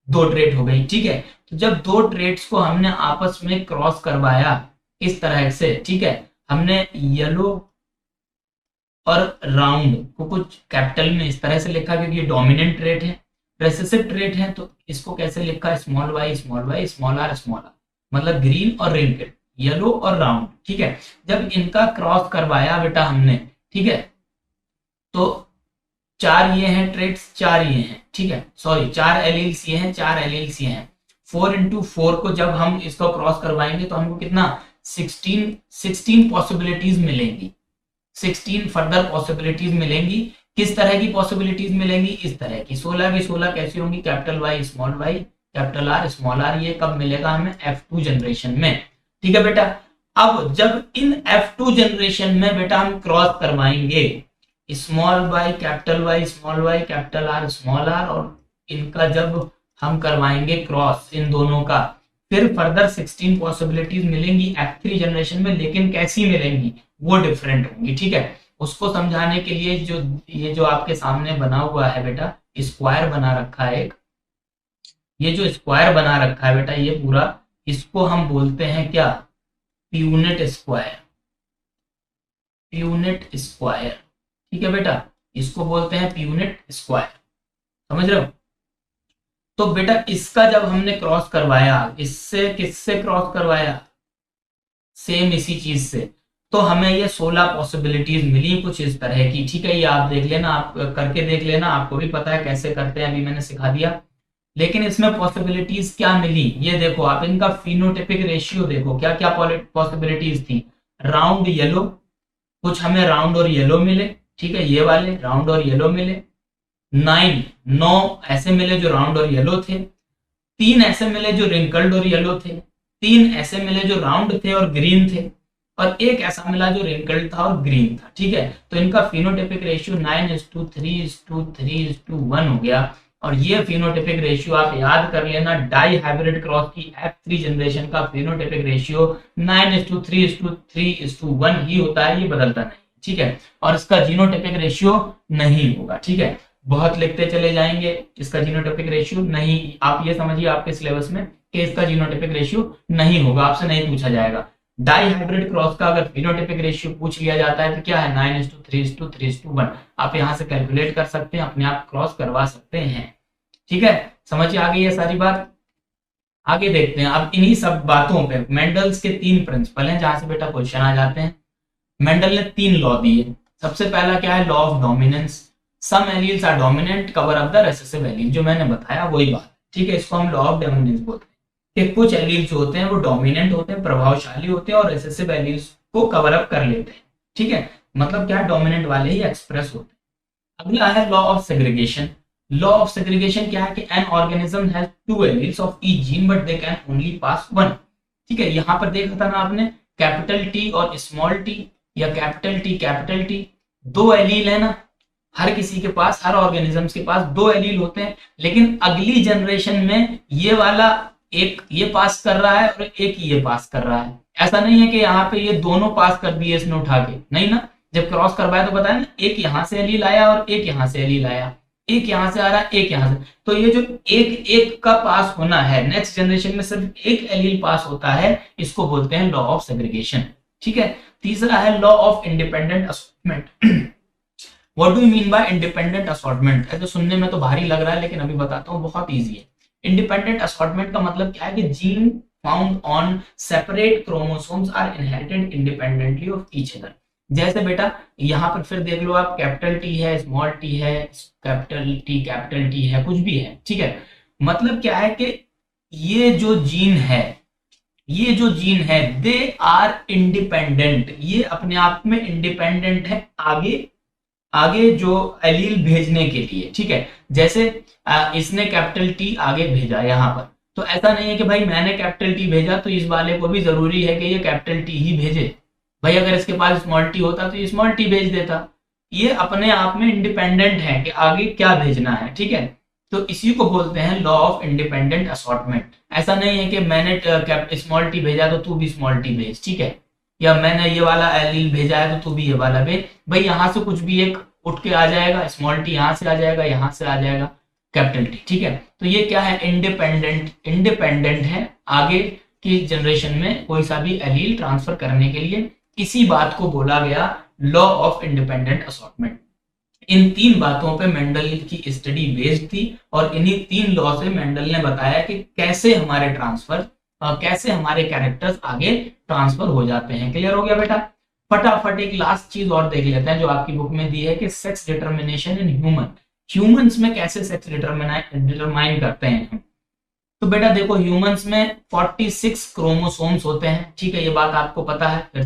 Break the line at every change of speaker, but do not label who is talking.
दो ट्रेट हो गई, ठीक है। तो जब दो ट्रेट्स को हमने आपस में क्रॉस करवाया इस तरह से, ठीक है, हमने येलो और राउंड को कुछ कैपिटल में इस तरह से लिखा क्योंकि ये डोमिनेंट ट्रेट है, रेसेसिव ट्रेट है, तो इसको कैसे लिखा, स्मॉल वाई स्मॉल आर, मतलब ग्रीन और रिंकल, येलो और राउंड, ठीक है। जब इनका क्रॉस करवाया बेटा हमने, ठीक है, तो चार ये हैं ट्रेट्स, चार ये हैं, ठीक है, सॉरी चार एलील्स ये हैं, चार एलील्स ये हैं। 4 into 4 को जब हम इसको क्रॉस करवाएंगे तो हमको कितना 16 पॉसिबिलिटीज मिलेंगी, 16 फर्दर पॉसिबिलिटीज मिलेंगी। किस तरह की पॉसिबिलिटीज मिलेंगी, इस तरह की 16 की 16 कैसी होंगी, capital Y capital R small R. ये कब मिलेगा हमें, F2 जनरेशन में, ठीक है बेटा। अब जब इन F2 जनरेशन में बेटा हम क्रॉस करवाएंगे small Y capital R small R, और इनका जब हम करवाएंगे क्रॉस इन दोनों का, फिर फर्दर 16 पॉसिबिलिटीज मिलेंगी F3 जनरेशन में, लेकिन कैसी मिलेंगी, वो डिफरेंट होंगी, ठीक है। उसको समझाने के लिए ये जो आपके सामने बना हुआ है बेटा, स्क्वायर बना रखा है एक, ये जो स्क्वायर बना रखा है बेटा ये पूरा, इसको हम बोलते हैं क्या, प्यूनेट स्क्वायर, ठीक है बेटा, इसको बोलते हैं प्यूनेट स्क्वायर, समझ रहे हो। तो बेटा इसका जब हमने क्रॉस करवाया, इससे किससे क्रॉस करवाया, सेम इसी चीज से, तो हमें ये 16 पॉसिबिलिटीज मिली कुछ इस तरह की, ठीक है। ये आप देख लेना, आप करके देख लेना, आपको भी पता है कैसे करते हैं, अभी मैंने सिखा दिया। लेकिन इसमें पॉसिबिलिटीज क्या मिली, ये देखो आप, इनका फिनोटाइपिक रेशियो देखो, क्या क्या पॉसिबिलिटीज थी। राउंड येलो, कुछ हमें राउंड और येलो मिले, ठीक है, ये वाले राउंड और येलो मिले। 9 ऐसे मिले जो राउंड और येलो थे, 3 ऐसे मिले जो रिंकल्ड और येलो थे, 3 ऐसे मिले जो राउंड थे और ग्रीन थे, और एक ऐसा मिला जो रिंकल्ड था और ग्रीन था, ठीक है। तो इनका फिनोटाइपिक रेशियो 9:3:3:1 हो गया। और ये फिनोटाइपिक रेशियो आप याद कर लेना, डाई हाइब्रिड क्रॉस की F3 जनरेशन का फिनोटाइपिक रेशियो 9:3:3:1 ही होता है, ये बदलता नहीं, ठीक है। और इसका जीनोटाइपिक रेशियो नहीं होगा, ठीक है। बहुत लिखते चले जाएंगे, इसका जीनोटाइपिक रेशियो नहीं, आप ये समझिए आपके सिलेबस में कि इसका जीनोटाइपिक रेशियो नहीं होगा, आपसे नहीं पूछा जाएगा। डाई हाइब्रिड क्रॉस का अगर फिनोटाइपिक रेशियो पूछ लिया जाता है तो क्या है, 9:3:3:1। आप यहां से कैलकुलेट कर सकते हैं, अपने आप क्रॉस करवा सकते हैं, ठीक है। समझ आ गई है सारी बात। आगे देखते हैं अब इन्हीं सब बातों पे मेंडल्स के 3 प्रिंसिपल हैं जहां से बेटा क्वेश्चन आ जाते हैं। मेंडल ने 3 लॉ दिए। सबसे पहला क्या है, law of dominance, some alleles are dominant cover up the recessive allele, जो मैंने बताया वही बात, ठीक है। इसको हम लॉ ऑफ डोमिनेंस बोलते हैं कि कुछ एलील्स जो होते हैं वो डोमिनेंट होते हैं, प्रभावशाली होते हैं, और रिसेसिव एलील्स को कवर अप कर लेते हैं, ठीक है। मतलब क्या, डोमिनेंट वाले ही एक्सप्रेस होते हैं। अगला है law of segregation. Law of segregation क्या है कि an organism has 2 alleles of each gene but they can only pass 1, ठीक है। यहां पर देखा था ना आपने, कैपिटल टी और स्मॉल टी, या कैपिटल टी, 2 एलील है ना, हर किसी के पास, हर ऑर्गेनिजम्स के पास 2 एलील होते हैं। लेकिन अगली जनरेशन में ये वाला एक ये पास कर रहा है और एक ये पास कर रहा है। ऐसा नहीं है कि यहाँ पे ये दोनों पास कर दिए इसने उठा के, नहीं ना। जब क्रॉस करवाया तो बताया ना, एक यहाँ से एलील आया और एक यहाँ से एलील आया, एक यहाँ से आ रहा है, एक यहाँ से। तो ये जो एक एक का पास होना है, नेक्स्ट जनरेशन में सिर्फ एक एलील पास होता है, इसको बोलते हैं लॉ ऑफ सेग्रीगेशन, ठीक है। तीसरा है law of independent assortment. What do you mean by independent assortment? ऐसे सुनने में तो भारी लग रहा है, लेकिन अभी बताता हूँ, बहुत इजी है। इंडिपेंडेंट असॉर्टमेंट का मतलब क्या है कि gene found on separate chromosomes are inherited independently of each other. जैसे बेटा यहाँ पर फिर देख लो आप, कैपिटल टी है, स्मॉल टी है, कैपिटल टी है, कुछ भी है, ठीक है। मतलब क्या है कि ये जो जीन है दे आर इंडिपेंडेंट, ये अपने आप में इंडिपेंडेंट है आगे जो एलील भेजने के लिए, ठीक है। जैसे इसने कैपिटल टी आगे भेजा यहाँ पर, तो ऐसा नहीं है कि भाई मैंने कैपिटल टी भेजा तो इस वाले को भी जरूरी है कि ये कैपिटल टी ही भेजे। भाई अगर इसके पास स्मॉल टी होता तो ये स्मॉल टी भेज देता। ये अपने आप में इंडिपेंडेंट है कि आगे क्या भेजना है, ठीक है। तो इसी को बोलते हैं लॉ ऑफ इंडिपेंडेंट असॉर्टमेंट। ऐसा नहीं है कि मैंने स्मॉल टी भेजा तो तू भी स्मॉल टी भेज, ठीक है, या मैंने ये वाला एलील भेजा है तो तू भी ये वाला भेज। भाई यहाँ से कुछ भी एक उठ के आ जाएगा, स्मॉल टी यहाँ से आ जाएगा, यहाँ से आ जाएगा। कैपिटल टी, ठीक है। तो ये क्या है, इंडिपेंडेंट है आगे की जनरेशन में कोई सा भी एलील ट्रांसफर करने के लिए। इसी बात को बोला गया लॉ ऑफ इंडिपेंडेंट असॉर्टमेंट। इन 3 बातों पे मेंडल की स्टडी बेस्ड थी और इन्हीं 3 लॉ से मेंडल ने बताया कि कैसे हमारे कैसे हमारे कैरेक्टर्स आगे ट्रांसफर हो जाते हैं। क्लियर हो गया बेटा। फटाफट एक लास्ट चीज और देख लेते हैं जो आपकी बुक में दी है कि सेक्स डिटर्मिनेशन इन ह्यूमंस में कैसे सेक्स डिटरमाइन करते हैं। तो बेटा देखो ह्यूमंस में 46 क्रोमोसोम्स होते हैं, ठीक है, ये बात आपको पता है।